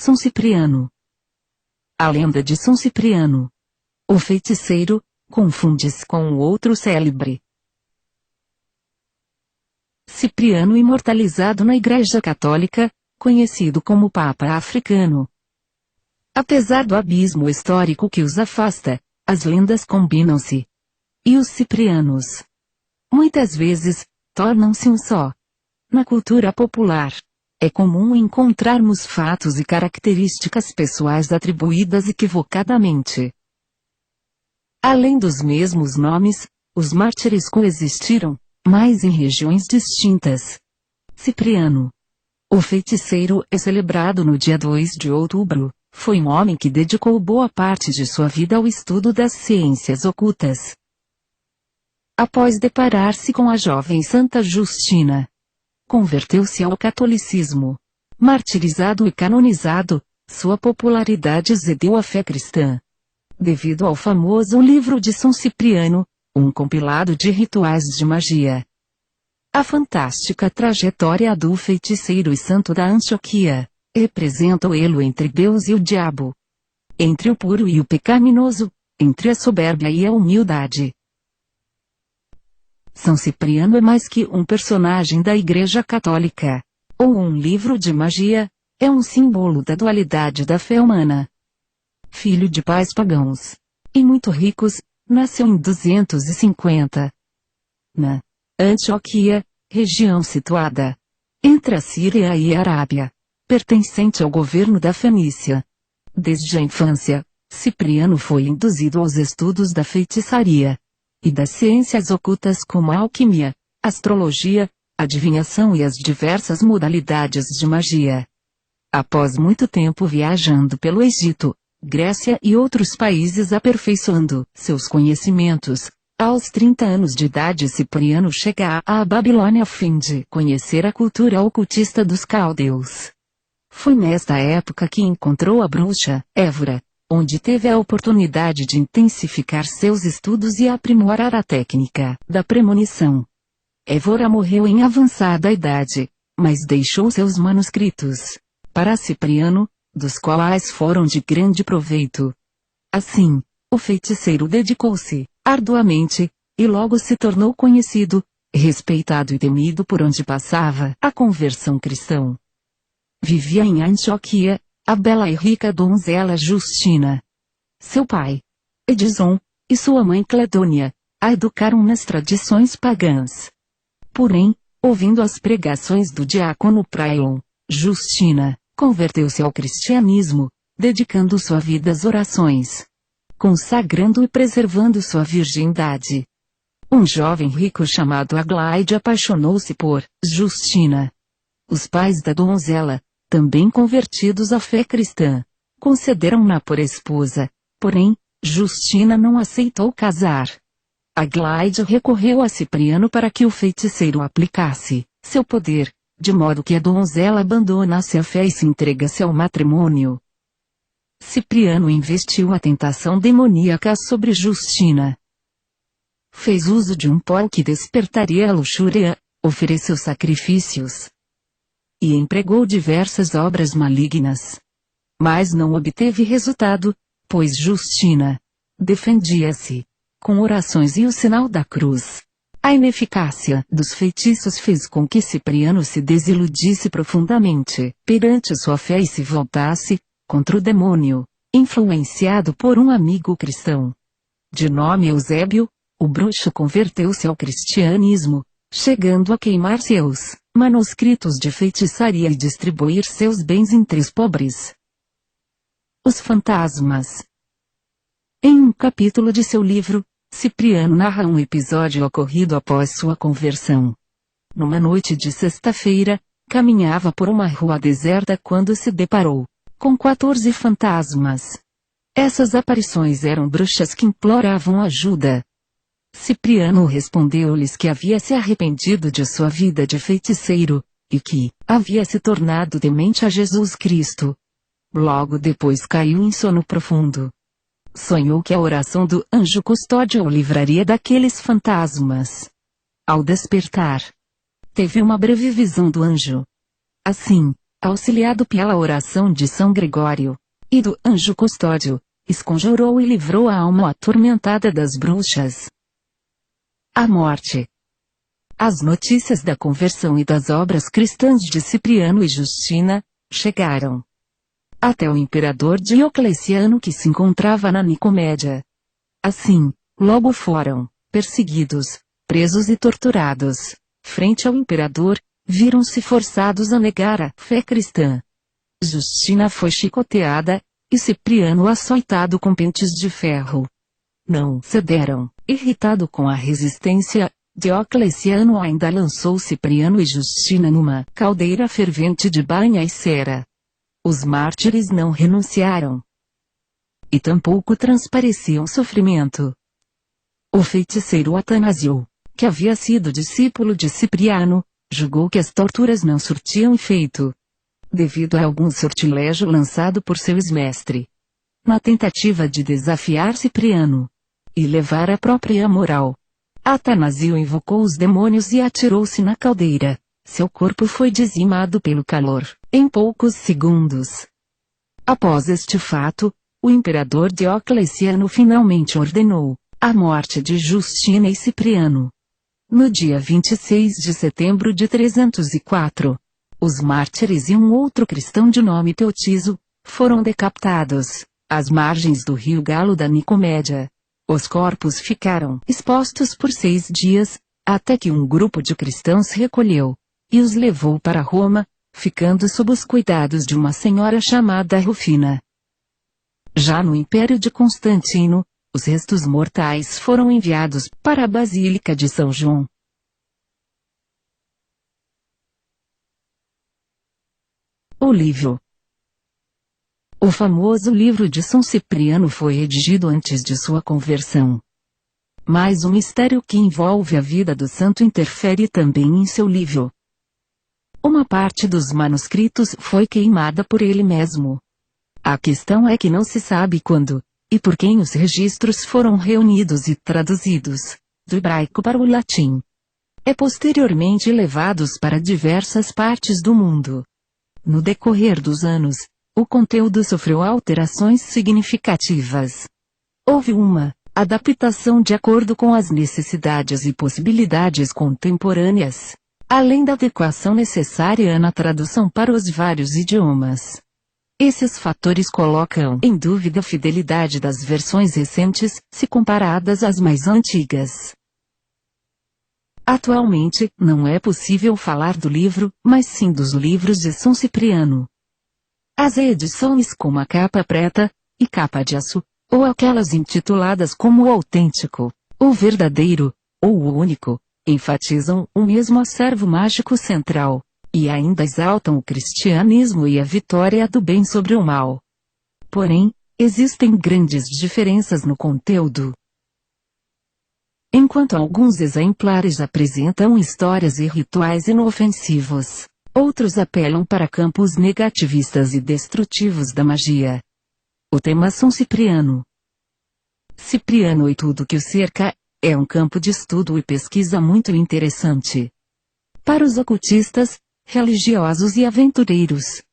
São Cipriano. A lenda de São Cipriano, o feiticeiro, confunde-se com o outro célebre Cipriano, imortalizado na Igreja Católica, conhecido como Papa Africano. Apesar do abismo histórico que os afasta, as lendas combinam-se. E os ciprianos, muitas vezes, tornam-se um só. Na cultura popular, é comum encontrarmos fatos e características pessoais atribuídas equivocadamente. Além dos mesmos nomes, os mártires coexistiram, mas em regiões distintas. Cipriano, o feiticeiro, é celebrado no dia 2 de outubro. Foi um homem que dedicou boa parte de sua vida ao estudo das ciências ocultas. Após deparar-se com a jovem Santa Justina, converteu-se ao catolicismo. Martirizado e canonizado, sua popularidade excedeu a fé cristã. Devido ao famoso livro de São Cipriano, um compilado de rituais de magia. A fantástica trajetória do feiticeiro e santo da Antioquia representa o elo entre Deus e o diabo, entre o puro e o pecaminoso, entre a soberba e a humildade. São Cipriano é mais que um personagem da Igreja Católica, ou um livro de magia, é um símbolo da dualidade da fé humana. Filho de pais pagãos, e muito ricos, nasceu em 250. Na Antioquia, região situada entre a Síria e a Arábia, pertencente ao governo da Fenícia. Desde a infância, Cipriano foi induzido aos estudos da feitiçaria e das ciências ocultas como a alquimia, astrologia, adivinhação e as diversas modalidades de magia. Após muito tempo viajando pelo Egito, Grécia e outros países aperfeiçoando seus conhecimentos, aos 30 anos de idade Cipriano chega à Babilônia a fim de conhecer a cultura ocultista dos caldeus. Foi nesta época que encontrou a bruxa, Évora, onde teve a oportunidade de intensificar seus estudos e aprimorar a técnica da premonição. Évora morreu em avançada idade, mas deixou seus manuscritos para Cipriano, dos quais foram de grande proveito. Assim, o feiticeiro dedicou-se arduamente, e logo se tornou conhecido, respeitado e temido por onde passava a conversão cristã. Vivia em Antioquia, a bela e rica donzela Justina. Seu pai, Edison, e sua mãe Cledônia, a educaram nas tradições pagãs. Porém, ouvindo as pregações do diácono Prion, Justina converteu-se ao cristianismo, dedicando sua vida às orações, consagrando e preservando sua virgindade. Um jovem rico chamado Aglaide apaixonou-se por Justina. Os pais da donzela, também convertidos à fé cristã, concederam-na por esposa, porém, Justina não aceitou casar. Aglaide recorreu a Cipriano para que o feiticeiro aplicasse seu poder, de modo que a donzela abandonasse a fé e se entregasse ao matrimônio. Cipriano investiu a tentação demoníaca sobre Justina. Fez uso de um pó que despertaria a luxúria, ofereceu sacrifícios e empregou diversas obras malignas. Mas não obteve resultado, pois Justina defendia-se com orações e o sinal da cruz. A ineficácia dos feitiços fez com que Cipriano se desiludisse profundamente perante sua fé e se voltasse contra o demônio, influenciado por um amigo cristão. De nome Eusébio, o bruxo converteu-se ao cristianismo, chegando a queimar seus manuscritos de feitiçaria e distribuir seus bens entre os pobres. Os fantasmas. Em um capítulo de seu livro, Cipriano narra um episódio ocorrido após sua conversão. Numa noite de sexta-feira, caminhava por uma rua deserta quando se deparou com 14 fantasmas. Essas aparições eram bruxas que imploravam ajuda. Cipriano respondeu-lhes que havia se arrependido de sua vida de feiticeiro, e que havia se tornado temente a Jesus Cristo. Logo depois caiu em sono profundo. Sonhou que a oração do anjo custódio o livraria daqueles fantasmas. Ao despertar, teve uma breve visão do anjo. Assim, auxiliado pela oração de São Gregório e do anjo custódio, esconjurou e livrou a alma atormentada das bruxas. A morte. As notícias da conversão e das obras cristãs de Cipriano e Justina chegaram até o imperador Diocleciano, que se encontrava na Nicomédia. Assim, logo foram perseguidos, presos e torturados. Frente ao imperador, viram-se forçados a negar a fé cristã. Justina foi chicoteada, e Cipriano açoitado com pentes de ferro. Não cederam. Irritado com a resistência, Diocleciano ainda lançou Cipriano e Justina numa caldeira fervente de banha e cera. Os mártires não renunciaram. E tampouco transpareciam sofrimento. O feiticeiro Atanásio, que havia sido discípulo de Cipriano, julgou que as torturas não surtiam efeito, devido a algum sortilégio lançado por seu ex-mestre. Na tentativa de desafiar Cipriano e levar a própria moral, Atanásio invocou os demônios e atirou-se na caldeira. Seu corpo foi dizimado pelo calor, em poucos segundos. Após este fato, o imperador Diocleciano finalmente ordenou a morte de Justina e Cipriano. No dia 26 de setembro de 304, os mártires e um outro cristão de nome Teotiso foram decapitados às margens do rio Galo da Nicomédia. Os corpos ficaram expostos por 6 dias, até que um grupo de cristãos recolheu e os levou para Roma, ficando sob os cuidados de uma senhora chamada Rufina. Já no Império de Constantino, os restos mortais foram enviados para a Basílica de São João. O livro. O famoso livro de São Cipriano foi redigido antes de sua conversão. Mas o mistério que envolve a vida do santo interfere também em seu livro. Uma parte dos manuscritos foi queimada por ele mesmo. A questão é que não se sabe quando e por quem os registros foram reunidos e traduzidos do hebraico para o latim, e posteriormente levados para diversas partes do mundo. No decorrer dos anos, o conteúdo sofreu alterações significativas. Houve uma adaptação de acordo com as necessidades e possibilidades contemporâneas, além da adequação necessária na tradução para os vários idiomas. Esses fatores colocam em dúvida a fidelidade das versões recentes, se comparadas às mais antigas. Atualmente, não é possível falar do livro, mas sim dos livros de São Cipriano. As edições com a capa preta e capa de aço, ou aquelas intituladas como o autêntico, o verdadeiro, ou o único, enfatizam o mesmo acervo mágico central, e ainda exaltam o cristianismo e a vitória do bem sobre o mal. Porém, existem grandes diferenças no conteúdo. Enquanto alguns exemplares apresentam histórias e rituais inofensivos, outros apelam para campos negativistas e destrutivos da magia. O tema São Cipriano. Cipriano e tudo que o cerca é um campo de estudo e pesquisa muito interessante para os ocultistas, religiosos e aventureiros.